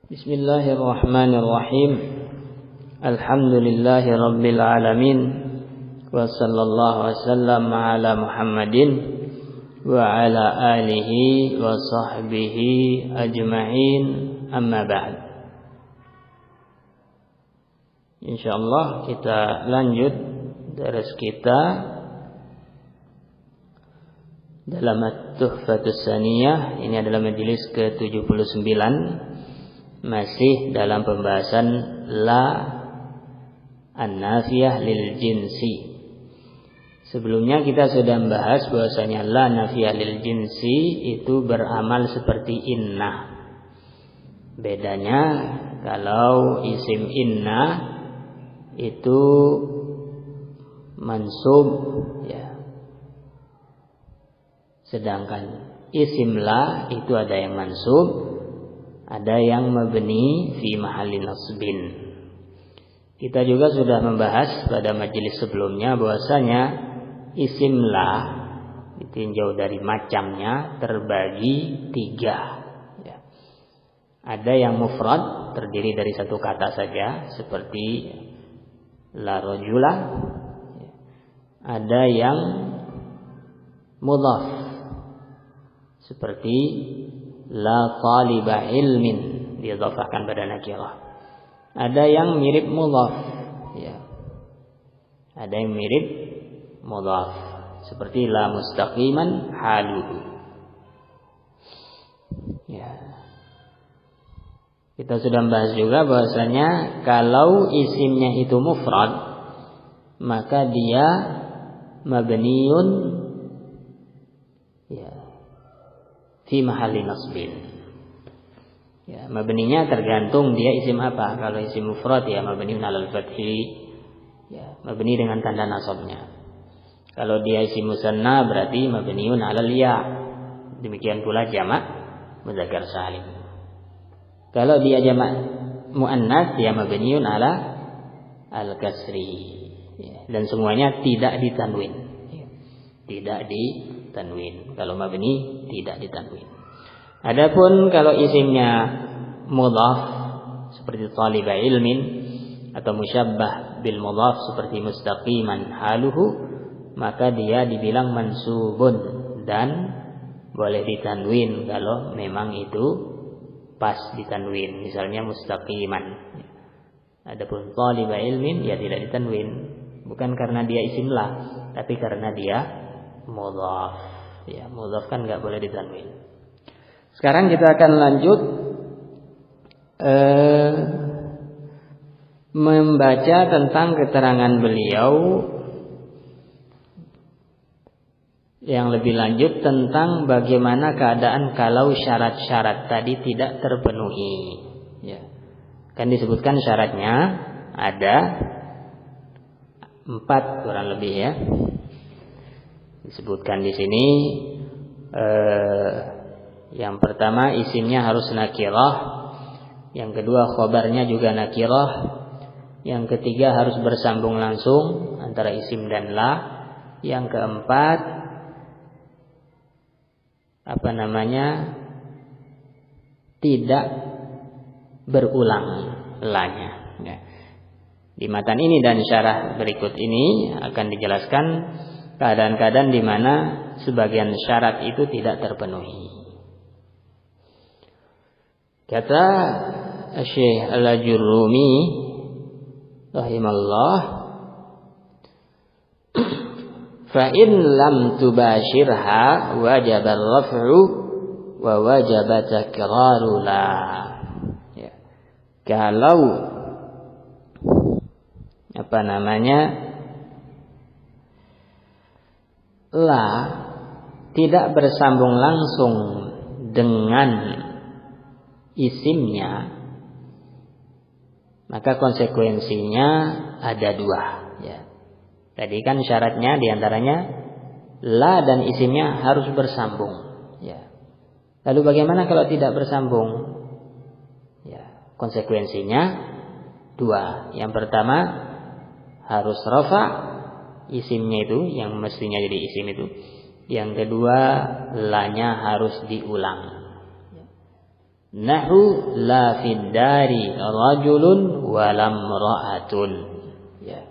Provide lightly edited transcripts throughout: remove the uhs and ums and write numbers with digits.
Bismillahirrahmanirrahim. Alhamdulillahi rabbil alamin. Wa sallallahu wasallam ala Muhammadin wa ala alihi wa sahbihi ajma'in. Amma ba'd. Insyaallah kita lanjut daras kita dalam At-Tuhfatus Tsaniyah. Ini adalah majelis ke-79, masih dalam pembahasan la an-nafiyah lil jinsi. Sebelumnya kita sudah membahas bahwasanya la nafiyah lil jinsi itu beramal seperti inna. Bedanya kalau isim inna itu mansub, ya. Sedangkan isim la itu ada yang mansub, ada yang mabni fi mahalli nasbin. Kita juga sudah membahas pada majelis sebelumnya bahwasanya isim la ditinjau dari macamnya terbagi 3. Ya. Ada yang mufrad, terdiri dari satu kata saja, seperti la rajula. Ada yang mudhaf, seperti la taliba ilmin, diidhafahkan pada nakirah. Ada yang mirip mudhaf, ya. Ada yang mirip mudhaf, seperti la mustaqiman haluhu. Ya. Kita sudah membahas juga bahwasanya kalau isimnya itu mufrad, maka dia mabniun, ya, fi mahalli nasbin. Ya, mabninya tergantung dia isim apa. Kalau isim mufrad ya mabniun alal fathi, ya, mabni dengan tanda nasabnya. Kalau dia isim musanna berarti mabniun alal ya. Demikian pula jamak mudzakkar salim. Kalau dia jamak muannats ya mabniun ala al kasri. Ya, dan semuanya tidak ditanwin. Ya, tidak ditanwin. Kalau mabni tidak ditanwin. Adapun kalau isimnya mudhaf seperti taliba ilmin atau musyabbah bil mudhaf seperti mustaqiman haluhu, maka dia dibilang mansubun dan boleh ditanwin kalau memang itu pas ditanwin, misalnya mustaqiman. Adapun taliba ilmin ya tidak ditanwin, bukan karena dia isim la, tapi karena dia mudhaf. Ya, mudhaf kan enggak boleh ditanwin. Sekarang kita akan lanjut membaca tentang keterangan beliau yang lebih lanjut tentang bagaimana keadaan kalau syarat-syarat tadi tidak terpenuhi. Ya. Kan disebutkan syaratnya ada 4 kurang lebih, ya. Disebutkan di sini yang pertama isimnya harus nakirah, yang kedua khobarnya juga nakirah, yang ketiga harus bersambung langsung antara isim dan la, yang keempat tidak berulang lanya. Ya. Di matan ini dan syarah berikut ini akan dijelaskan keadaan-keadaan di mana sebagian syarat itu tidak terpenuhi. Kata Syekh Al-Ajurrumi rahimallah, fa in lam tubashirha wajaba ar-raf'u wa wajaba takraru la. Ya. Kalau la tidak bersambung langsung dengan isimnya, maka konsekuensinya ada 2. Ya. Tadi kan syaratnya diantaranya la dan isimnya harus bersambung. Ya. Lalu bagaimana kalau tidak bersambung? Ya. Konsekuensinya 2. Yang pertama harus rafa isimnya itu, yang mestinya jadi isim itu. Yang kedua, lanya harus diulang. Nahu la fid dari rajulun walam ra'atun. Ya.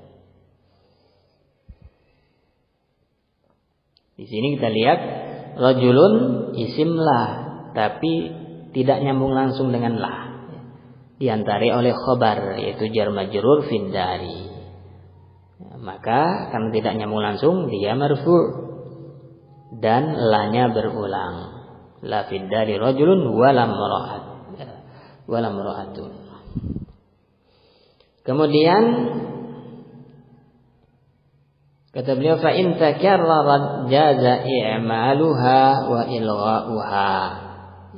Di sini kita lihat rajulun isim la, tapi tidak nyambung langsung dengan la. Diantari oleh khobar, yaitu jar majrur fid dari. Ya, maka karena tidak nyambung langsung dia marfu' dan la-nya berulang. La fid dari rajulun walam ra'atun. Kemudian kata beliau fa in takarrarat jaza i'maluha wa ilgha'uha.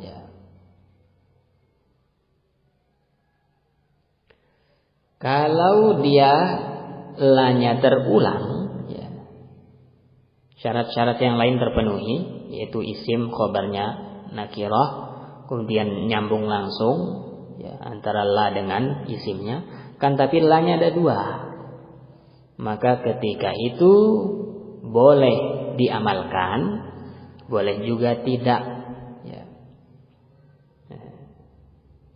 Ya. Kalau dia la-nya terulang, ya, syarat-syarat yang lain terpenuhi, yaitu isim khobarnya nakirah, kemudian nyambung langsung ya, antara la dengan isimnya, kan tapi la-nya ada dua, maka ketika itu boleh diamalkan, boleh juga tidak ya.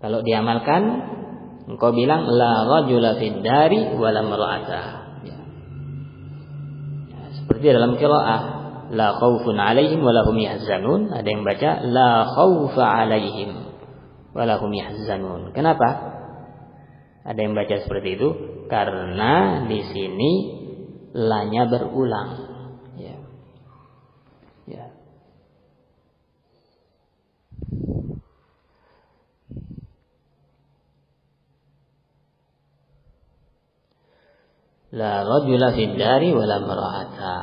Kalau diamalkan, engkau bilang la rajula fid dari wala mar'ata ya. Ya, seperti dalam qiraah la khaufun 'alaihim wa lahum yahzanun, ada yang baca la khaufa 'alaihim wa lahum yahzanun. Kenapa? Ada yang baca seperti itu karena di sini la-nya berulang. Ya. Ya. La rajula fid dari wa la mar'ata.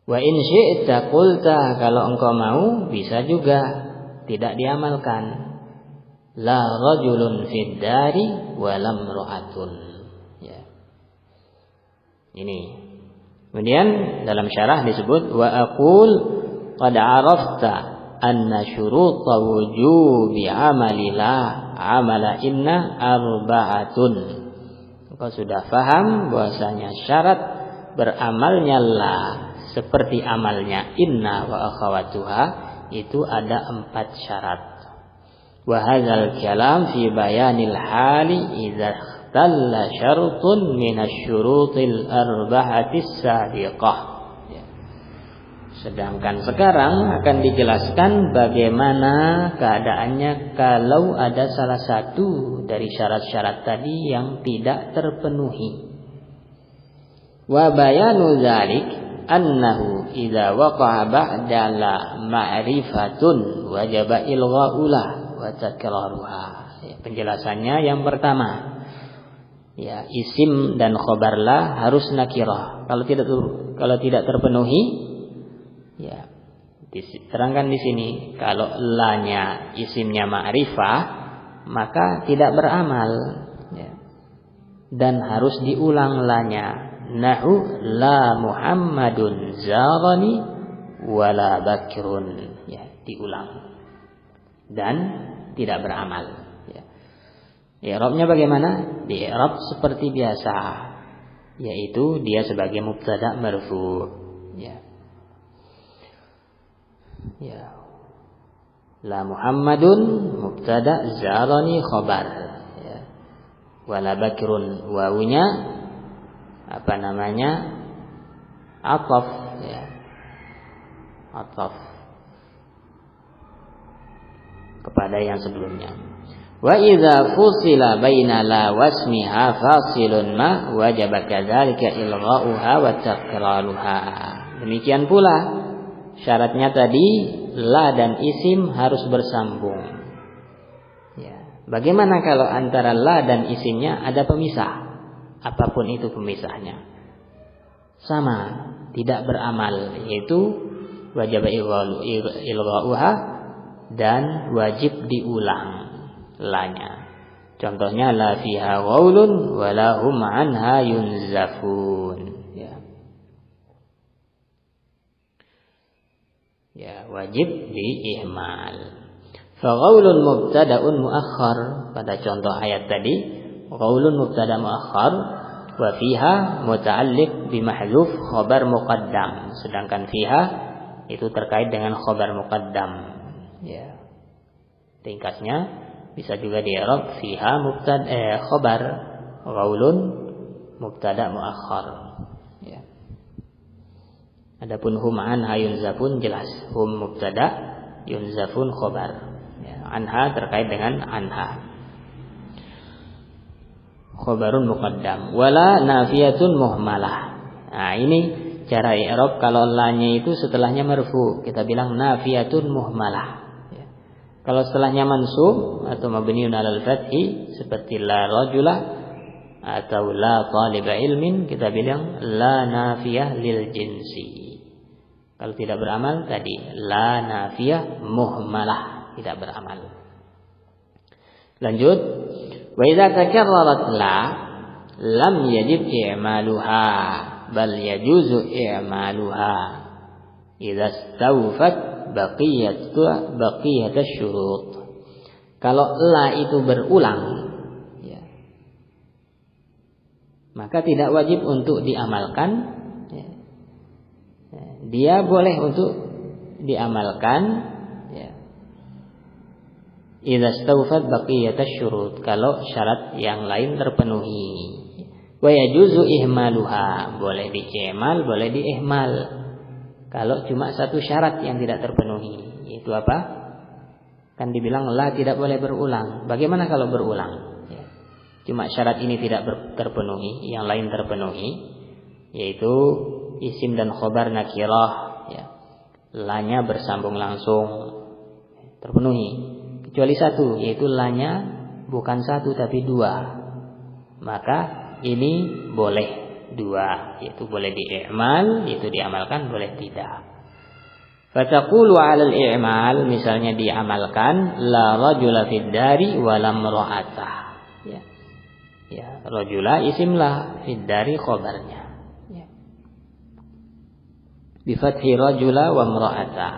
Wa in syi'ta qulta, kalau engkau mau bisa juga tidak diamalkan. La rajulun fid dari wa lam ra'atun. Ya. Ini. Kemudian dalam syarah disebut wa aqul qad 'arafta anna syuruta wujubi 'amali la 'amala inna arba'atun. Engkau sudah faham bahwasanya syarat beramalnya la seperti amalnya inna wa akhawatuha itu ada 4 syarat. Wa hadzal kalam fi bayanil hali idza ikhtalla syartun min asy-syurutil arba'atis sabiqah. Ya. Sedangkan sekarang akan dijelaskan bagaimana keadaannya kalau ada salah satu dari syarat-syarat tadi yang tidak terpenuhi. Wa bayanu dzalik annahu idza waqa'a ba'da la ma'rifatun wajaba ilgha'ulah wa takraruha. Ya, penjelasannya yang pertama, ya, isim dan khobar la harus nakirah. Kalau tidak terpenuhi, ya, diterangkan di sini kalau la-nya isimnya ma'rifah maka tidak beramal, ya. Dan harus diulang la-nya. Nahu la Muhammadun zarani wala Bakrun, ya, diulang dan tidak beramal, ya. I'rabnya bagaimana? Di i'rab seperti biasa, yaitu dia sebagai mubtada marfu, ya. Ya. La Muhammadun mubtada, zarani khabar, ya. Wala Bakrun, wawunya apa namanya? Ataf, ya. Ataf kepada yang sebelumnya. Wa idza fusila baina la wasmiha fasilun ma wajaba kadzalika ilgha'uha wa takraruha. Demikian pula syaratnya tadi la dan isim harus bersambung. Ya. Bagaimana kalau antara la dan isimnya ada pemisah? Apapun itu pemisahnya, sama, tidak beramal, yaitu wajib ilgha'uha dan wajib diulang lanya. Contohnya la fiha ghaulun wa lahum anha yunzafun. Ya. Ya, wajib diihmal. Fa ghaulun mubtada'un muakhkhar, pada contoh ayat tadi qaulun mubtada muakhkhar wa fiha muta'alliq bi mahdhuf khabar muqaddam, sedangkan fiha itu terkait dengan khabar muqaddam, ya. Ringkasnya bisa juga di i'rab fiha mubtada khabar qaulun mubtada muakhar. Ya. Adapun hum anha yunzafun jelas hum mubtada yunzafun khabar. Ya, anha terkait dengan anha. Khabarun muqaddam wala nafiyatun muhmalah. Nah, ini cara i'rab kalau la-nya itu setelahnya marfu, kita bilang nafiyatun muhmalah. Ya. Kalau setelahnya mansub atau mabniun 'alal fathi seperti la rajula atau la taliba ilmin, kita bilang la nafiyah lil jinsi. Kalau tidak beramal tadi la nafiyah muhmalah, tidak beramal. Lanjut, wa idza takarrarat la lam yajib i'maluha bal yajuzu i'maluha idza istawfat baqiyat asyurut. Kalau la itu berulang ya, maka tidak wajib untuk diamalkan ya. Dia boleh untuk diamalkan ya. Idza istawfat baqiyat asyurut, kalau syarat yang lain terpenuhi. Wa yajuzu ihmaluha, boleh di'imal, boleh diihmal. Kalau cuma satu syarat yang tidak terpenuhi, yaitu apa? Kan dibilang la tidak boleh berulang. Bagaimana kalau berulang? Ya. Cuma syarat ini tidak terpenuhi, yang lain terpenuhi, yaitu isim dan khobar nakirah. Ya. La-nya bersambung langsung, terpenuhi. Kecuali satu, yaitu la-nya bukan satu tapi dua. Maka ini boleh dua, yaitu boleh di'imal, itu diamalkan, boleh tidak. Fataqulu 'alal i'mal, misalnya diamalkan la rajula fid dari wa lam ra'atah. Ya. Ya, rajula isim la, fid dari khabarnya. Ya. Bi fathi rajula wa imra'atah.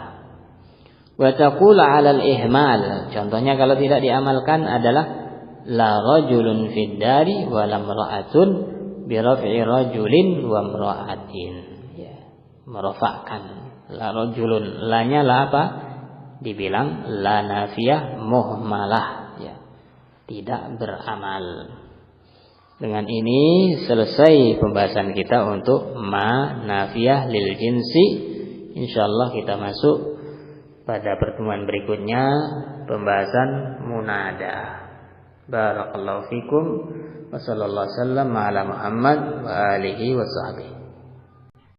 Wa taqulu 'alal ihmal, contohnya kalau tidak diamalkan adalah la rajulun fid dari wa lam ra'atun bi raf'i rajulin wa imra'atin. Ya, merafa'kan la rajulun, la-nya la apa? Dibilang la nafiyah muhmalah ya. Tidak beramal. Dengan ini selesai pembahasan kita untuk ma nafiyah lil jinsi. Insyaallah kita masuk pada pertemuan berikutnya pembahasan munada. Barakallahu fikum wa sallallahu wasallam ala Muhammad wa alihi wa sahbihi.